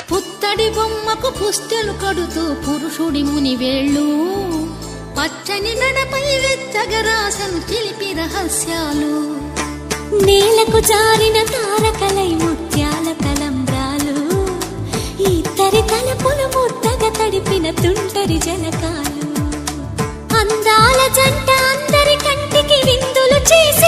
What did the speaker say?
పుత్తడి బొమ్మకు పుస్తెలు కడుతూ పురుషుడి ముని వేళ్ళు పచ్చని నడపై వెచ్చగరాసను చిలిపి రహస్యాలు నేలకు జారిన తారకలై ముత్యాల తలంబ్రాలు ఇద్దరి తలపులు ముద్దగా తడిపిన తుంటరి జలకాలు అందాల జంట అందరి కంటికి విందులు చేసి